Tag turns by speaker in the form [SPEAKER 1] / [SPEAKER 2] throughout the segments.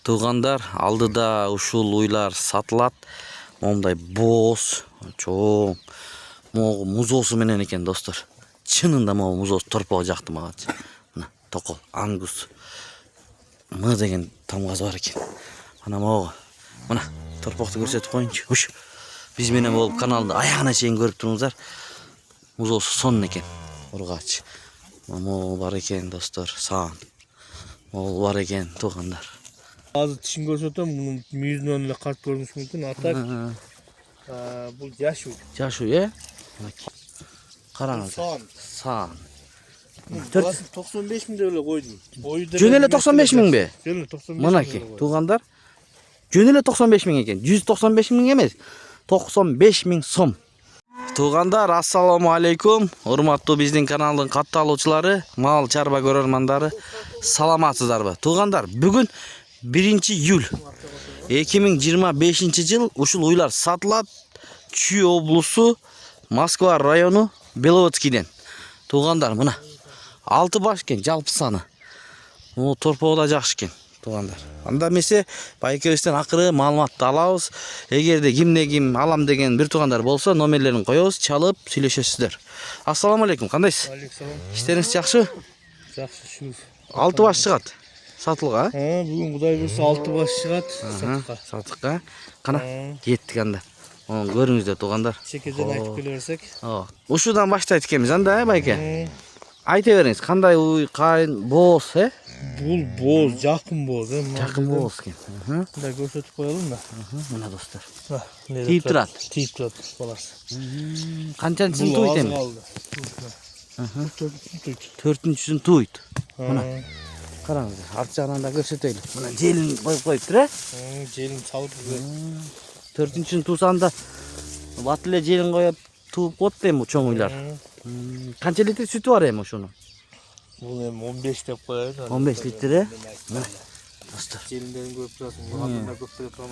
[SPEAKER 1] Туугандар, алдыда ушул уйлар сатылат. Мондай боз, чоң, могу музоосу менен экен достор. Чынында могу музоос торпого жакты магачы. Мына токол, ангус. М деген тамгасы бар экен. Ана могу. Мына торпокту көрсөтүп коеюнчу. Уш. Биз менен болуп каналды аягына чейин көрүп туруңуздар. Музоосу сонун экен. Ургач. Могу бар экен достор, саан. Могу бар экен туугандар.
[SPEAKER 2] Азыр тишин көрсөтөм, мунун мүйүзүнөн эле карт көрүнүшү мүмкүн. Атак бул жашуу.
[SPEAKER 1] Жашуу, э? Караңыз. Саан.
[SPEAKER 2] 95 миң деп эле койдум.
[SPEAKER 1] Жөн эле 95 миңби?
[SPEAKER 2] Жөн эле 95 миң.
[SPEAKER 1] Мынакей, туугандар. Жөн эле 95 миң экен. 195 миң эмес. 95 миң сом. Туугандар, ассаламу алейкум. Урматтуу биздин каналдын катталуучулары, мал чарба көрөрмандары, саламатсыздарбы? Туугандар, бүгүн 1-июль 2025 жыл ушул уйлар сатылат. Чүй облусу, Москва району, Беловодскийден. Туугандар, мына 6 баш экен жалпы саны. Могу торпого да жакшы экен, туугандар. Анда эмесе байкебизден акыры маалыматты алабыз. Эгерде кимде ким алам деген бир туугандар болсо, номерлерин коебуз, чалып сүйлөшөсүздөр. Ассаламу алейкум, кандайсыз?
[SPEAKER 2] Алейкум.
[SPEAKER 1] Иштериңиз жакшы?
[SPEAKER 2] Жакшы, шүгүр.
[SPEAKER 1] 6 баш чыгат. Сатылга?
[SPEAKER 2] Бүгүн Кудай буйрса 6 баш чыгат сатыкка.
[SPEAKER 1] Сатыкка. Кана кеттик анда. Onu görüңүздөр туугандар.
[SPEAKER 2] Чекеден айтып келе берсек.
[SPEAKER 1] Ушудан баштайт экенбиз анда, байке. Айта бериңиз, кандай уй, кайын, боз,
[SPEAKER 2] Бул боз, жакын боз,
[SPEAKER 1] Жакын боз экен.
[SPEAKER 2] Мындай көрсөтүп коелум да.
[SPEAKER 1] Мына достор.
[SPEAKER 2] Тийип
[SPEAKER 1] турат.
[SPEAKER 2] Тийип турат баласы.
[SPEAKER 1] Канчанчысын туйт эми? 4-үнчүсүн туйт. Мына. Караңыздар, арт жагынан да көрсөтөйлү. Мына желин коюп коюптур,
[SPEAKER 2] Желин салып жүрөт.
[SPEAKER 1] 4-үнчүсүн туусанда бат эле желин коюп тууп коет эми чоң уйлар. Канча литр сүтү бар эми ушунун?
[SPEAKER 2] Бул эми 15 деп коет.
[SPEAKER 1] 15 литр, Мына. Достор.
[SPEAKER 2] Желиндерин көрүп турасың, бугандырда көп бере турам.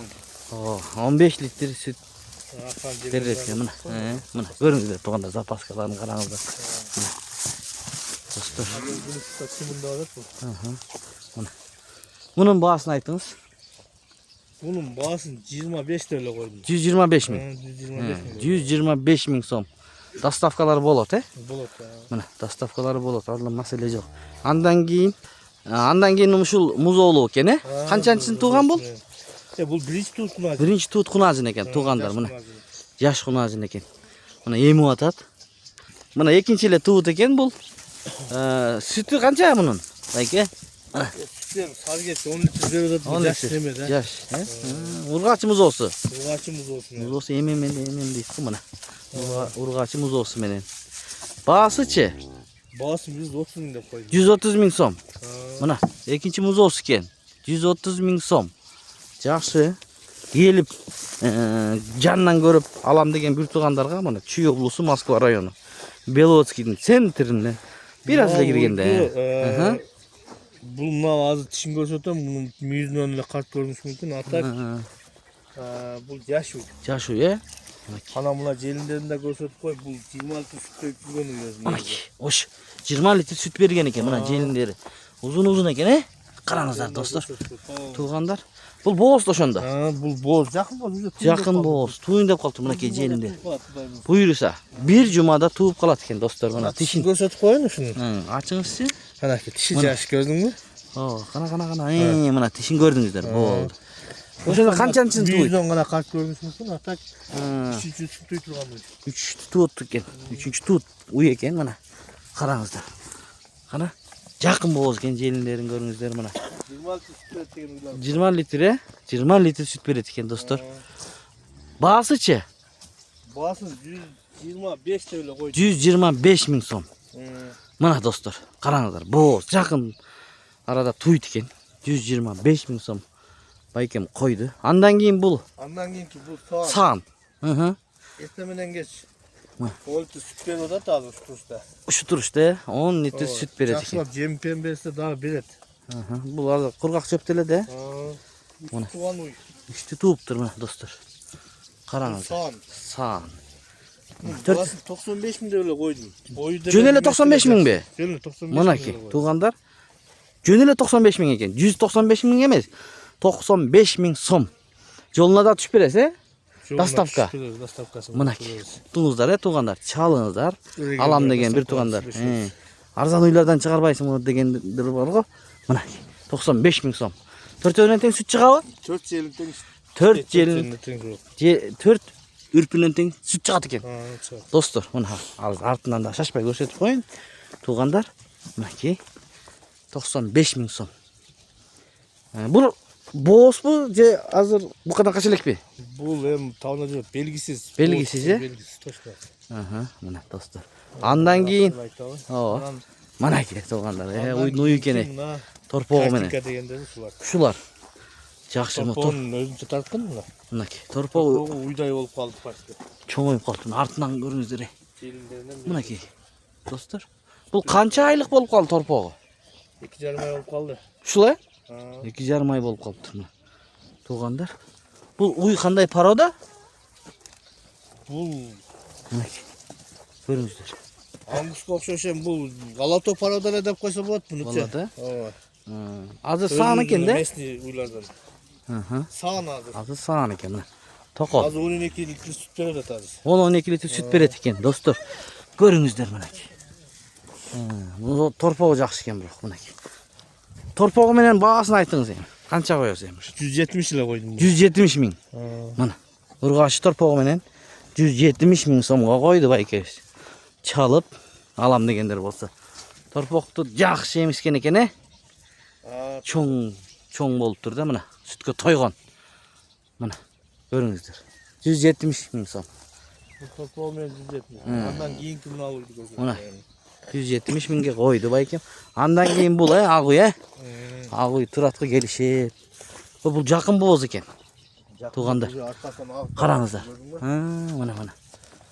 [SPEAKER 1] 15 литр сүт берет экен, мына. Мына көрүңүздөр туугандар, запаскаларын караңыздар. Достор. Мына. Мунун баасын айтыңыз.
[SPEAKER 2] Bunun bağısını 25 TL koydum.
[SPEAKER 1] 125 миң. 125 миң сом. Доставкалар болот,
[SPEAKER 2] Болот.
[SPEAKER 1] Мына, доставкалары болот, анда маселе жок. Андан кийин ушул музоолуу экен, Канчанчысын тууган бул?
[SPEAKER 2] Бул биринчи туут кунажы.
[SPEAKER 1] Биринчи туут кунажын экен, туугандар, мына. Жаш кунажын экен. Мына эмип атат. Мына экинчи эле туут экен бул. Сүтү канча мунун? Байке?
[SPEAKER 2] Sargeç 10 litre berip жаш неме да.
[SPEAKER 1] Жаш, Ургачы музоосу.
[SPEAKER 2] Ургачы музоосу.
[SPEAKER 1] Музоосу эмем дейт го мына. Ургачы музоосу менен. Баасычы?
[SPEAKER 2] Баасы 130 миң деп койдум.
[SPEAKER 1] 130 миң сом. Мына, экинчи музоосу экен. 130 миң сом. Жакшы. Келип, жанынан көрүп алам деген бир туугандарга мына Чүй облусу, Москва району, Беловодскийдин центрине бир аз эле киргенде.
[SPEAKER 2] Бул мына азыр тишин көрсөтөм, мунун мүйүзүнөн эле карт көрүнүшү мүмкүн. Атак бул жашуу.
[SPEAKER 1] Жашуу,
[SPEAKER 2] Ана мына желиндерин да көрсөтүп кой, бул 20 литр сүт берип жүргөн өзү.
[SPEAKER 1] Ош, 20 литр сүт берген экен мына желиндери. Узун экен, Караңыздар достор. Туугандар. Бул боз да ошондо.
[SPEAKER 2] Бул боз, жакын боз.
[SPEAKER 1] Жакын боз. Туйун деп калыптыр мынакей желинде. Буйруса, бир жумада тууп калат экен достор, мына тишин
[SPEAKER 2] көрсөтүп коеюн ушуну.
[SPEAKER 1] Ачыңызчы.
[SPEAKER 2] Канакей тиши жаш көрдүңбү?
[SPEAKER 1] Кана. Мына тишин көрдүңүздөр. Болду. Ошондо канчанчысын туйт?
[SPEAKER 2] Мүйүзүнөн гана карт көрүнүшү мүмкүн. Атак 3-чүсүн туй турган.
[SPEAKER 1] 3 туут экен. 3-чү туут уй экен мына. Караңыздар. Кана жакын боз экен, желиндерин көрүңүздөр мына. 20 литр, 20 литр сүт берет экен достор. Баасычы?
[SPEAKER 2] Баасы 125 деп эле койдум.
[SPEAKER 1] 125 миң сом. Мына достор, караңыздар, боз, жакын арада туйт экен. 125 миң сом. Байкем койду. Андан кийин бул?
[SPEAKER 2] Андан кийинки бул
[SPEAKER 1] саан.
[SPEAKER 2] Эртең менен кеч 10 литр сүт берип атат азыр ушу турушта.
[SPEAKER 1] Ушу турушта 10 литр сүт берет экен.
[SPEAKER 2] Жакшылап жем-пем берсе дагы берет.
[SPEAKER 1] Бул азыр кургак чөптө эле да.
[SPEAKER 2] Мына туган уй.
[SPEAKER 1] Үчтү тууптур мына достор. Караңыздар. Саан.
[SPEAKER 2] 95 миң деп эле койдум.
[SPEAKER 1] Жөн эле 95 миңби?
[SPEAKER 2] Жөн эле 95 миң.
[SPEAKER 1] Мынакей, туугандар. Жөн эле 95 миң экен. 195 миң эмес. 95 000 сом. Жолуна да түшүп бересиз, Доставка.
[SPEAKER 2] Доставкасы.
[SPEAKER 1] Мынакей. Туңуздар, туугандар, чалыңыздар. Алам деген бир туугандар. Арзан уйлардан чыгарбайсың дегендер бар го. Мынакей. 95 000 сом. 4-өн тең сүт чыгабы?
[SPEAKER 2] 4 желин тең.
[SPEAKER 1] 4 желин. 4 үрпүнөн тең сүт чыгат экен. Достор, мына артынан да шашпай көрсөтүп коюн. Туугандар, мынакей. 95 000 сом. Бул боосбу же азыр букадан кача элекпи?
[SPEAKER 2] Бул эми табына жок, белгисиз.
[SPEAKER 1] Белгисиз,
[SPEAKER 2] Белгисиз, точно.
[SPEAKER 1] Мына достор. Андан кийин ооба. Мынакей туугандар, уйдун уй экен. Торпогу менен.
[SPEAKER 2] Тактика дегендер ушулар.
[SPEAKER 1] Ушулар. Жакшы мотор.
[SPEAKER 2] Торпогун өзүнчө тарткан мына.
[SPEAKER 1] Мынакей. Торпогу
[SPEAKER 2] Уйдай болуп калды почти.
[SPEAKER 1] чоңоюп калды. Артынан көрүңүздөр.
[SPEAKER 2] Желиндеринен
[SPEAKER 1] Мынакей. Достор. Бул канча айлык болуп калды торпогу?
[SPEAKER 2] 2,5 ай болуп калды.
[SPEAKER 1] Ушулай? 2,5 ай болуп калыптыр. Туугандар. Бул уй кандай порода?
[SPEAKER 2] Бул
[SPEAKER 1] Мынакей. Көрүңүздөр.
[SPEAKER 2] ангуска окшош эми бул галато порода эле деп койсо болот мунучу.
[SPEAKER 1] Болот,
[SPEAKER 2] Ооба.
[SPEAKER 1] Азыр саан экен да?
[SPEAKER 2] Местный уйлардан. Саан азыр.
[SPEAKER 1] Азыр саан экен мына. Токол.
[SPEAKER 2] Азыр 12 литр сүт берет азыр.
[SPEAKER 1] 10-12 литр сүт берет экен, достор. Көрүңүздөр мынакей. Бул торпогу жакшы экен бирок мынакей. Торпогу менен баасын айтыңыз эми. Канча коесуз эми?
[SPEAKER 2] 170 эле койдум.
[SPEAKER 1] 170 000. Мына. Ургачы торпогу менен 170 000 сомго койду байкебиз. Чалып алам дегендер болсо. Торпокту жакшы эмискен экен, чоң болуптур да мына. Сүткө тойгон. Мына. Көрүңүздөр. 170 000 сом.
[SPEAKER 2] Торпогу менен 170. Андан кийинки мына уйду
[SPEAKER 1] Мына.
[SPEAKER 2] көрсөтөм.
[SPEAKER 1] 170 000ге койду байкем. Андан кийин бул агуй, агуй тураткы келишет. Бул жакын бооз экен. Туугандар. Караңыздар. Мына.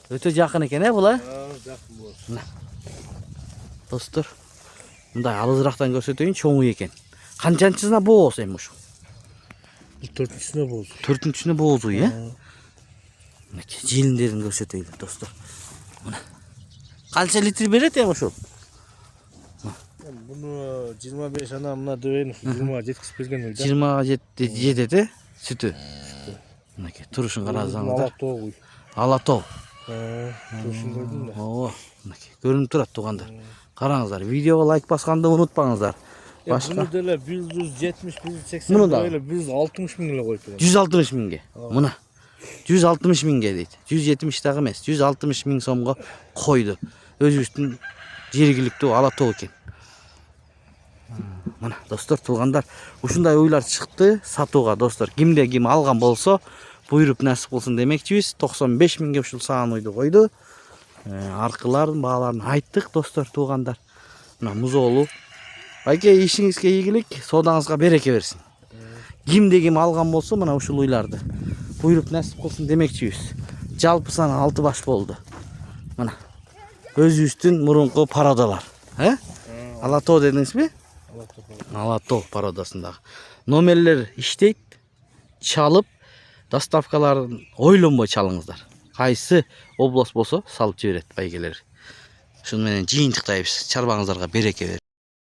[SPEAKER 1] Өтө жакын экен, бул
[SPEAKER 2] Жакын бооз.
[SPEAKER 1] Мына. Достор, мындай алызырактан көрсөтөйүн, чоң уй экен. Канчанчысына бооз эми ушу?
[SPEAKER 2] Бул 4-үчүнө бооз.
[SPEAKER 1] 4-үчүнө бооз уй, Мынакей желиндерин көрсөтөйлү, достор. Мына. Канча литр берет эми ушул?
[SPEAKER 2] Буну 25 ана мына дөбөйүн 20 жеткирип берген ойда.
[SPEAKER 1] 20 жетет, сүтү. Мынакей турушун карасаңыздар. Алатоо.
[SPEAKER 2] Турушун көрдүм да.
[SPEAKER 1] Ооба, мынакей көрүнүп турат туугандар. Караңыздар, видеого лайк басканды унутпаңыздар.
[SPEAKER 2] Буну деле 170-180
[SPEAKER 1] Муну да?
[SPEAKER 2] эле 160 000 эле коюп берет.
[SPEAKER 1] 160 000ге. Мына. 160 000ге дейт. 170 дагы эмес, 160 000 сомго койду. Өзүбүздүн жергиликтүү алатоо экен. Мына достор, туугандар, ушундай уйлар чыкты сатууга, достор. Кимде ким алган болсо, буйруп насип кылсын демекчибиз. 95 000ге ушул саан уйду койду. Аркыларын, бааларын айттык, достор, туугандар. Мына музоолу. Байке, ишиңизге ийгилик, соодаңызга береке берсин. Кимде ким алган болсо, мына ушул уйларды буйруп насип кылсын демекчибиз. Жалпы саны 6 баш болду. Мына өзүбүздүн мурунку пародалар. Алатоо дедиңизби? Алатоо пародасындагы. Номерлер иштейт. Чалып, доставкаларын ойлонбой чалыңыздар. Кайсы область болсо салып жиберет байгелер. Шуну менен жыйынтыктайбыз. Чарбаңыздарга береке берсин.